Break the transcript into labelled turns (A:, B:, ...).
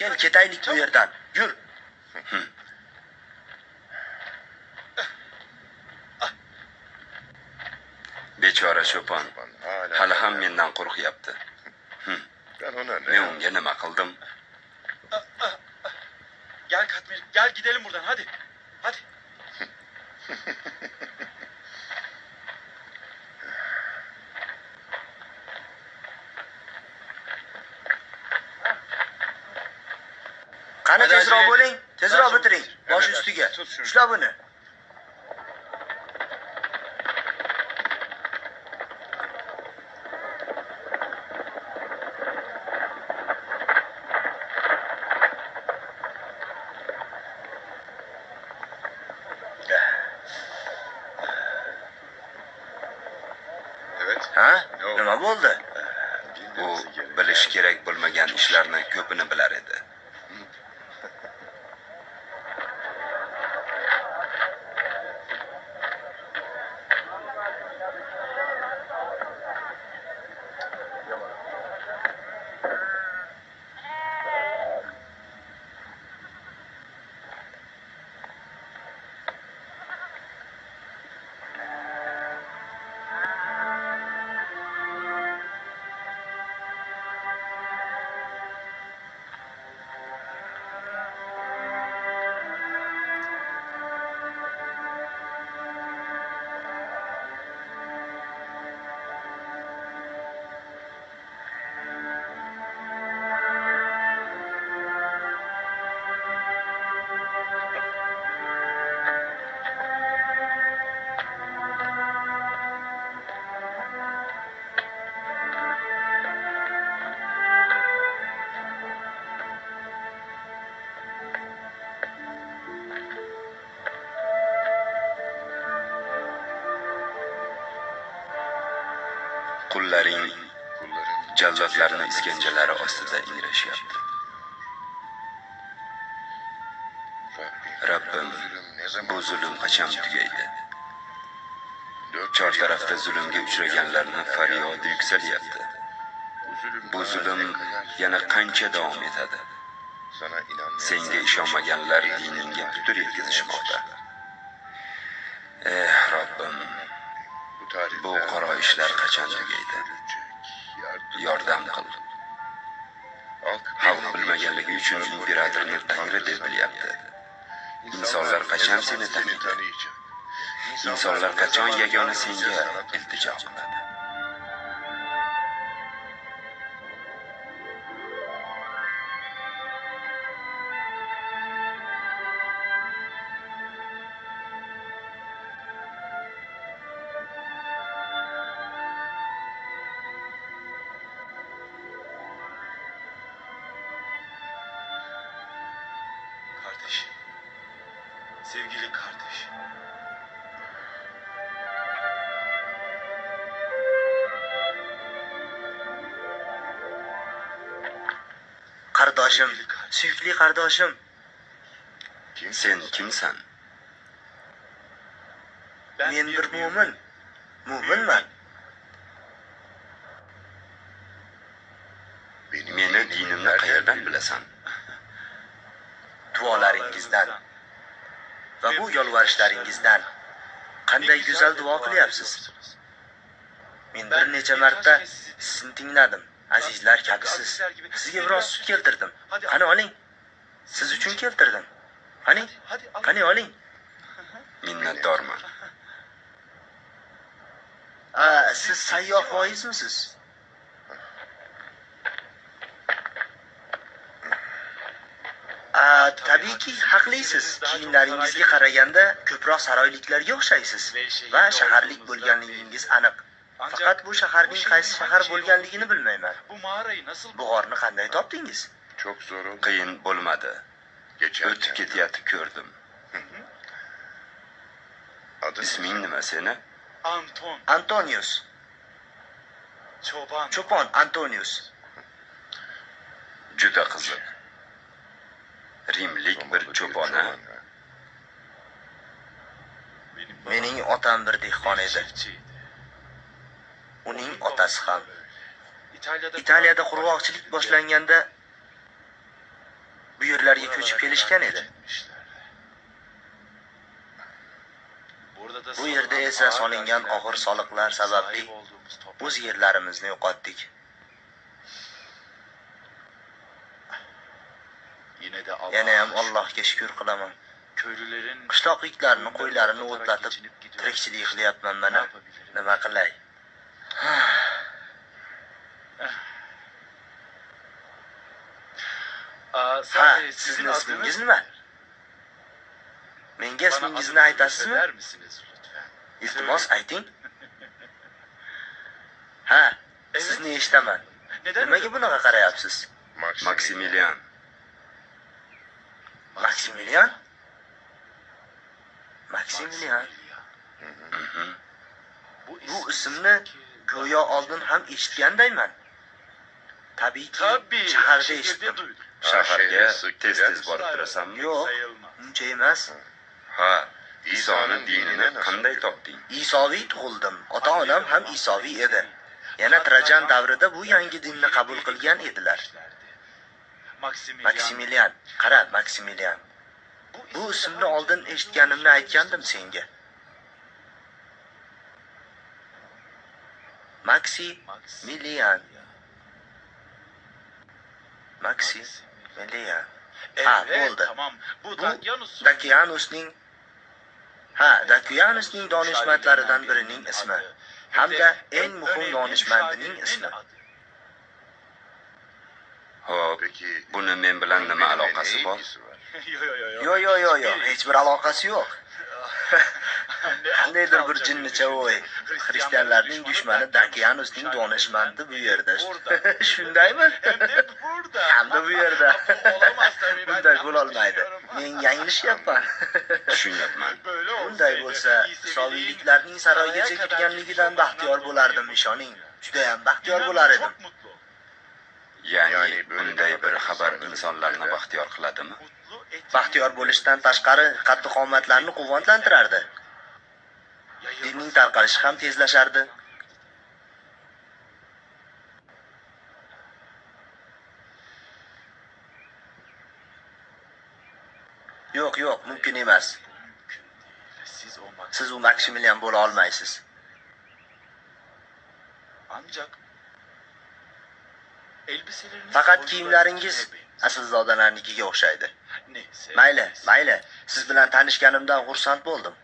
A: Kel, ketaylik bu yerdan. Yur.
B: Bechora cho'pon hali ham mendan qo'rqyapti.
C: Ben ona ne
B: Men unga nima qildim?
D: Gel Katmer, gel gidelim buradan hadi. Hadi.
A: Qani
D: Hadi
A: tezroq
D: acele
A: bo'ling,
D: edin.
A: tezroq
D: Ver
A: bitiring.
D: şunu.
A: Bosh
D: Evet,
A: ustiga.
D: tut şunu.
A: Ushla buni.
C: Evet.
A: Ha?
C: Ne oldu?
A: Nima bo'ldi?
B: U bilish kerak bo'lmagan ishlarni ko'pini bilar edi. Qullaring jallodlarning iskanjalari ostida ingrashyapti. Rabbim, bu zulm qachon tugaydi? Chor tarafda zulmga uchraganlarning faryodi yuksalyapti. Bu zulm yana qancha davom etadi? Senga ishonmaganlar diningga putur yetkazishmoqda. Robbim, bu qaro ishlar qachon tugaydi? Yordam qil. Xalq bilmaganligi uchun imperatorni tangri deb bilyapti. İnsanlar qachon seni taniydi? İnsanlar qachon yagona senga iltijo qiladi?
D: Kardeşim. Sevgili kardeşim.
A: Qardoshim, suyukli qardoshim.
B: Sen kimsan?
A: Men bir mu'min. Mu'minman.
B: Meni dinimni qayerdan bilasan?
A: Duolaringizdan va bu yolvorishlaringizdan qanday go'zal duo qilyapsiz. Men bir necha marta sizni tingladim. Azizlar kabisiz. Sizga biroz sut keltirdim. Qani oling. Siz uchun keltirdim. Qani oling.
B: Minnatdorman.
A: Siz sayyoh voizmisiz? Tabiiyki haqlisiz. Kiyimlaringizga qaraganda ko'proq saroyliklarga o'xshaysiz va shaharlik bo'lganligingiz aniq. Faqat bu shaharning qaysi shahar bo'lganligini bilmayman.
D: Bu mağarayı nasıl
A: Bu g'orni qanday topdingiz?
C: Çok zor oldu.
B: Qiyin bo'lmadi.
C: Geçerken
B: O'tib ketayotib ko'rdim.
C: adı
B: Isming nima seni?
D: Anton,
A: Antonius.
D: çoban.
A: Cho'pon Antonius.
B: Juda qiziq. Rimlik bir cho'pon ha?
A: Mening otam bir dehqon edi.
D: Çiftçiydi.
A: Uning otasi ham.
D: İtalya'da
A: Italiyada qurg'oqchilik boshlanganda yerlarga ko'chib kelishgan edi. Bu yerda esa solingan og'ir soliqlar sababli o'z yerlarimizni yo'qotdik. Yana ham Allohga shukr qilaman.
D: Köylülerin
A: Qishloqliklarni, qo'ylarini o'tlatib tirikchilik qilyapman mana. Nima qilay? Ha, sizning ismingiz nima? Menga ismingizni aytasizmi?
D: Söyler misiniz lütfen?
A: Iltimos ayting. Ha, sizni eshitaman.
D: Neden
A: Nimaga bunaqa qarayapsiz?
B: Maksimilian.
A: Maksimilian? Maksimilian. Bu ismni go'yo oldin ham eshitgandayman. Tabiiyki,
D: Tabii.
A: shaharda eshitdim.
D: duydum.
B: Shaharga
C: sık
B: tez-tez
C: gider
B: borib
C: misin?
B: turasanmi?
A: Yo'q,
D: Sayılmaz.
A: uncha emas.
B: Ha, Isoni dinini qanday topding?
A: Isoviy tug'ildim. Ota-onam ham Isoviy edi. Yana Trajan davrida bu yangi dinni qabul qilgan edilar. Maksimilian, qara Maksimilian. Bu ismni oldin eshitganimni aytgandim senga. Maksimilian. Maksimilian. Ha, bo'ldi.
D: Tamam. Bu
A: Bu
D: Dakyanus.
A: Dakyanusning donishmandlaridan birining ismi. Hamda eng muhim donishmandining ismi.
B: Xo'p,
C: Peki
B: buni men bilan nima aloqasi bor?
A: Yo, hech bir aloqasi yo'q. Qandaydir bir jinnicha o'y. Xristianlarning dushmani Dakyanusning donishmandi bu yerda. Shundaymi? Hamda bu yerda. Bunday bo'lolmaydi. Men yanglishyapman.
B: Tushunyapman.
A: Bunday bo'lsa, Isoviyliklarning saroygacha kirganligidan baxtiyor bo'lardim, ishoning. Juda ham baxtiyor bo'lar edim.
B: Ya'ni bunday bir xabar insonlarni baxtiyor qiladimi?
A: Baxtiyor bo'lishdan tashqari qaddi-qomatlarni quvvatlantirardi. Dinning tarqalishi ham tezlashardi. Yo'q, mumkin emas. Siz u Maksimilian bo'la olmaysiz.
D: Ancak elbiseleriniz
A: Faqat kiyimlaringiz aslzodalarnikiga o'xshaydi.
D: Neyse.
A: Mayli. Siz bilan tanishganimdan xursand bo'ldim.